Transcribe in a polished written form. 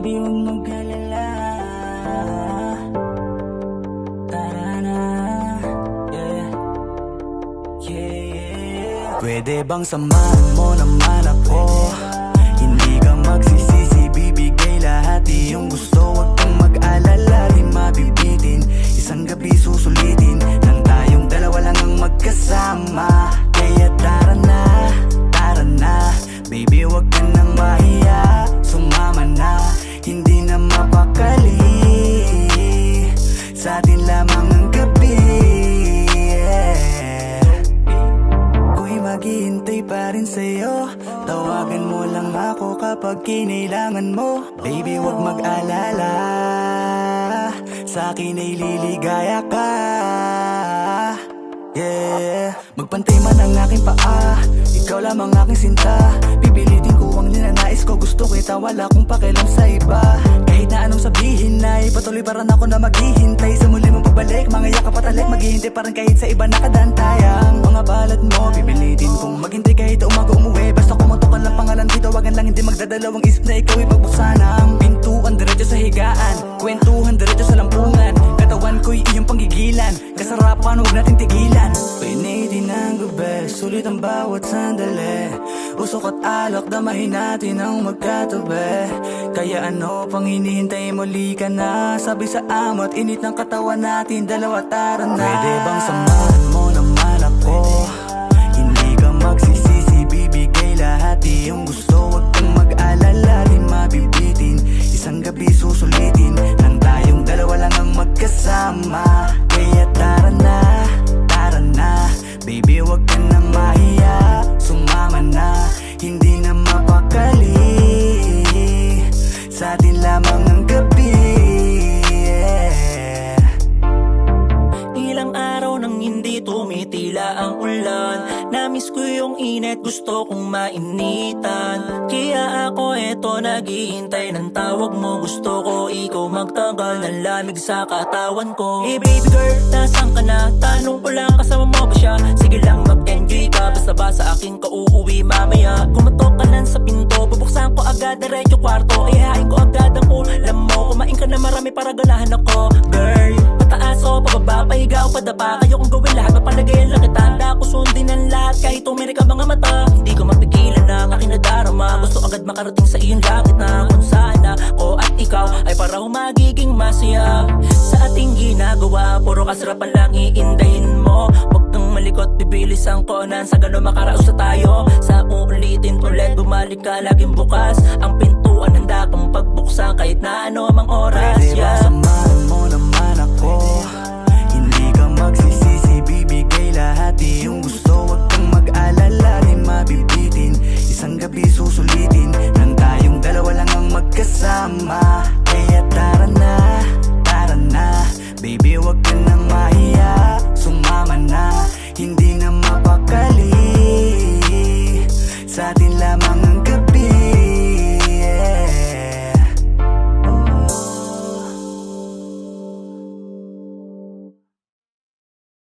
Baby, huwag mag-alala. Tara na. Yeah. Yeah. Pwede bang samahan mo naman ako? Hindi ka magsisisi, bibigay lahat iyong gusto. Huwag kang mag-alala, di mabibitin. Isang gabi susulitin nang tayong dalawa lang ang magkasama. Kaya tara na, baby, huwag ka nang mahiya. Sumama na, hindi na mapakali. Sa atin lamang ang gabi, yeah. Ko'y maghihintay pa rin sa'yo. Tawagan mo lang ako kapag kinailangan mo. Baby, huwag mag-alala, sa akin ay liligaya ka. Yeah. Magpantay man ang aking paa, ikaw lamang aking sinta. Pipilitin ko ang ninanais ko, gusto kita, wala akong pakialam sa iba. Kahit na anong sabihin ay patuloy pa rin ako na maghihintay. Sa muli mong pagbalik, mga yakap at alik, maghihintay pa rin kahit sa iba nakadantayang mga balat mo. Pipilitin kong maghintay kahit umaga umuwi. Basta kumutukan lang pangalan dito, wagan lang hindi magdadalawang isip na ikaw ipagbuksan ang pintuan diretso sa higaan, kwentuhan diretso sa lampungan. Katawan ko'y iyong panggigilan, kasarapan huwag natin tigilan. Painitin ang gabi, sulit ang bawat sandali. Usok at alak, damahin natin ang magkatabi. Kaya ano pang hinihintay, muli ka na. Sabi sa amo at init ng katawan natin, dalawa tara na. Pwede bang samahan mo naman ako? Hindi ka magsisisi, bibigay lahat iyong gusto. Huwag kang mag-alala, di mabibitin. Isang gabi susulitin nang tayong dalawa lang ang magkasama. Kaya tara na, baby, huwag ka nang mahiya. Sumama na, hindi na mapakali. Sa atin lamang ang gabi, yeah. Ilang araw nang hindi tumitila ang ulan. Namiss ko yung init, gusto kong mainitan. Kaya ako eto naghihintay ng tawag mo. Gusto ko ikaw magtagal ng lamig sa katawan ko. Hey baby girl, nasaan ka na? Tanong ko lang, kasama mo ba siya? Sige lang mag-enjoy ka, basta ba sa akin ka uuwi mamaya? Kumatok ka lang sa pinto, bubuksan ko agad diretso kwarto. Ihahain ko agad ang ulam mo. Kumain ka na marami para ganahan ako. Girl, pataas o pababa, pahiga o padapa. Kayo kong gawin lahat, mapalagayan lang kita. Handa ko sundin ang lahat, kahit tumiri ka mga mata. Hindi ko mapigilan ang aking nadarama. Gusto agad makarating sa iyong langit na kung saan ako at ikaw ay parang magiging masaya. Sa ating ginagawa, puro kasarapan lang iindahin mo. Huwag kang malikot, bibilis ang konan. Sa gano'n makaraos na tayo. Sa uulitin ulit, bumalik ka laging bukas. Ang pintuan handa kang pagbuksan kahit na ano mang oras. Pwede ba samahan mo naman ako? Hindi ka magsisisi, bibigay lahat iyong gusto. Huwag kang mag-alala, di mabibitin. Isang gabi susulitin nang tayong dalawa lang ang magkasama. Kaya tara na, baby, huwag ka nang mahiya. Sumama na, hindi na mapakali. Sa atin lamang